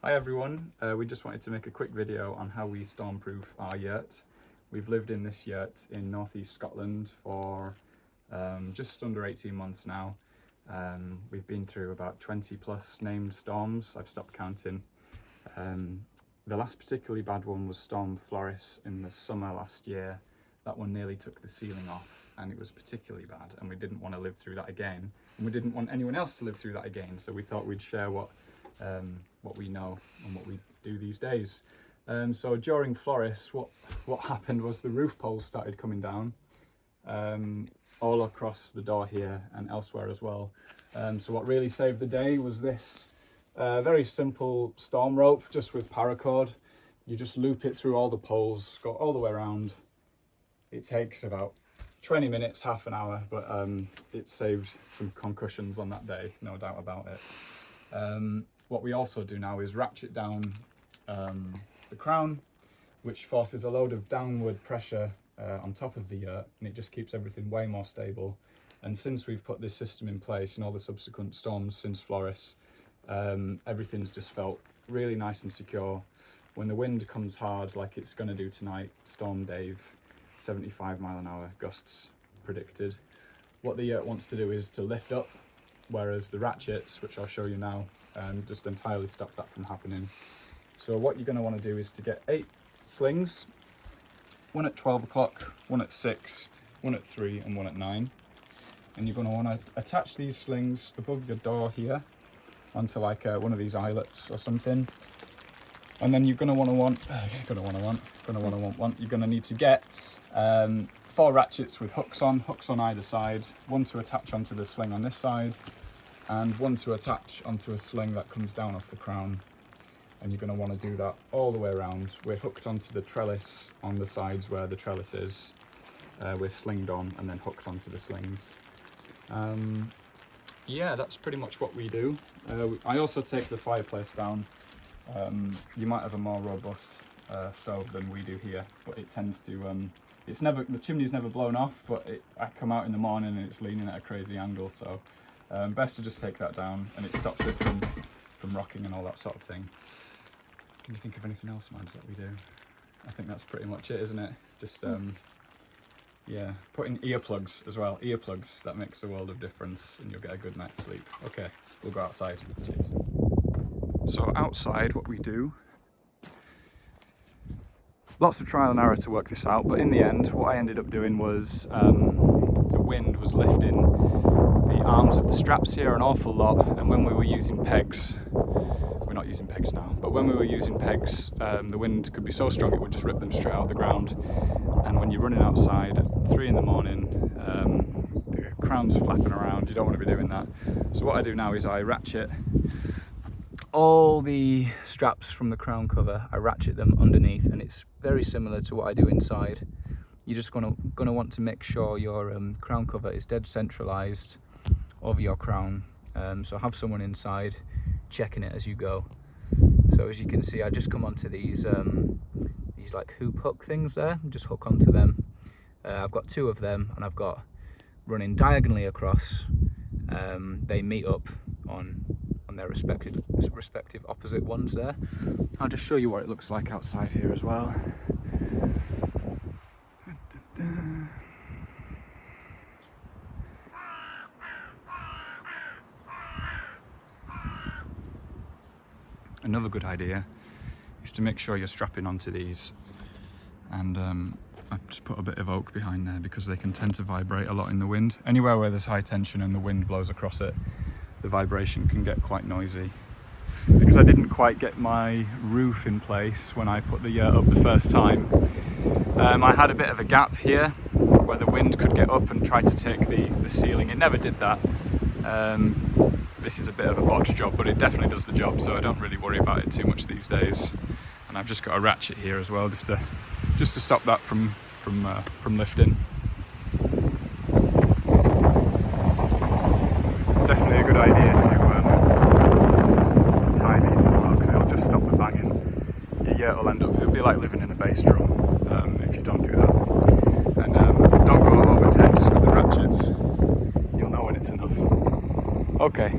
Hi everyone, we just wanted to make a quick video on how we stormproof our yurt. We've lived in this yurt in northeast Scotland for just under 18 months now. We've been through about 20 plus named storms. I've stopped counting. The last particularly bad one was Storm Floris in the summer last year. That one nearly took the ceiling off and it was particularly bad, and we didn't want to live through that again, and we didn't want anyone else to live through that again, so we thought we'd share what we know and what we do these days. So during Floris, what happened was the roof poles started coming down all across the door here and elsewhere as well. So what really saved the day was this very simple storm rope, just with paracord. You just loop it through all the poles, go all the way around. It takes about 20 minutes, half an hour, but it saved some concussions on that day, no doubt about it. What we also do now is ratchet down the crown, which forces a load of downward pressure on top of the yurt, and it just keeps everything way more stable. And since we've put this system in place and all the subsequent storms since Floris, everything's just felt really nice and secure. When the wind comes hard like it's going to do tonight, Storm Dave, 75 mile an hour gusts predicted. What the yurt wants to do is to lift up, whereas the ratchets, which I'll show you now, just entirely stop that from happening. So what you're going to want to do is to get 8 slings, one at 12 o'clock, one at 6, one at 3 and one at 9. And you're going to want to attach these slings above your door here onto like one of these eyelets or something. And then you're going to need to get 4 ratchets with hooks on either side, one to attach onto the sling on this side and one to attach onto a sling that comes down off the crown. And you're going to want to do that all the way around. We're hooked onto the trellis on the sides where the trellis is. We're slinged on and then hooked onto the slings. Yeah, that's pretty much what we do. I also take the fireplace down. You might have a more robust stove than we do here, but it tends to, the chimney's never blown off, but I come out in the morning and it's leaning at a crazy angle, so best to just take that down, and it stops it from rocking and all that sort of thing. Can you think of anything else, Mads, that we do? I think that's pretty much it, isn't it? Just, yeah, put in earplugs as well. Earplugs, that makes a world of difference and you'll get a good night's sleep. Okay, we'll go outside. Cheers. So outside, what we do, lots of trial and error to work this out, but in the end, what I ended up doing was the wind was lifting the arms of the straps here an awful lot, and when we were using pegs, we're not using pegs now, but when we were using pegs, the wind could be so strong it would just rip them straight out of the ground. And when you're running outside at 3 in the morning, the crown's flapping around, you don't want to be doing that. So what I do now is I ratchet all the straps from the crown cover, I ratchet them underneath, and it's very similar to what I do inside. You're just gonna want to make sure your crown cover is dead centralized over your crown. So have someone inside checking it as you go. So as you can see, I just come onto these like hoop hook things there, just hook onto them. I've got 2 of them, and I've got running diagonally across. They meet up on their respective opposite ones there. I'll just show you what it looks like outside here as well. Another good idea is to make sure you're strapping onto these, and I've just put a bit of oak behind there because they can tend to vibrate a lot in the wind. Anywhere where there's high tension and the wind blows across it, the vibration can get quite noisy. Because I didn't quite get my roof in place when I put the yurt up the first time, I had a bit of a gap here where the wind could get up and try to take the ceiling. It never did that. This is a bit of a botch job, but it definitely does the job, so I don't really worry about it too much these days. And I've just got a ratchet here as well, just to stop that from lifting. Definitely a good idea to tie these as well, because it'll just stop the banging. Your yurt will it'll be like living in a bass drum if you don't do that. And don't go over tense with the ratchets. You'll know when it's enough. Okay.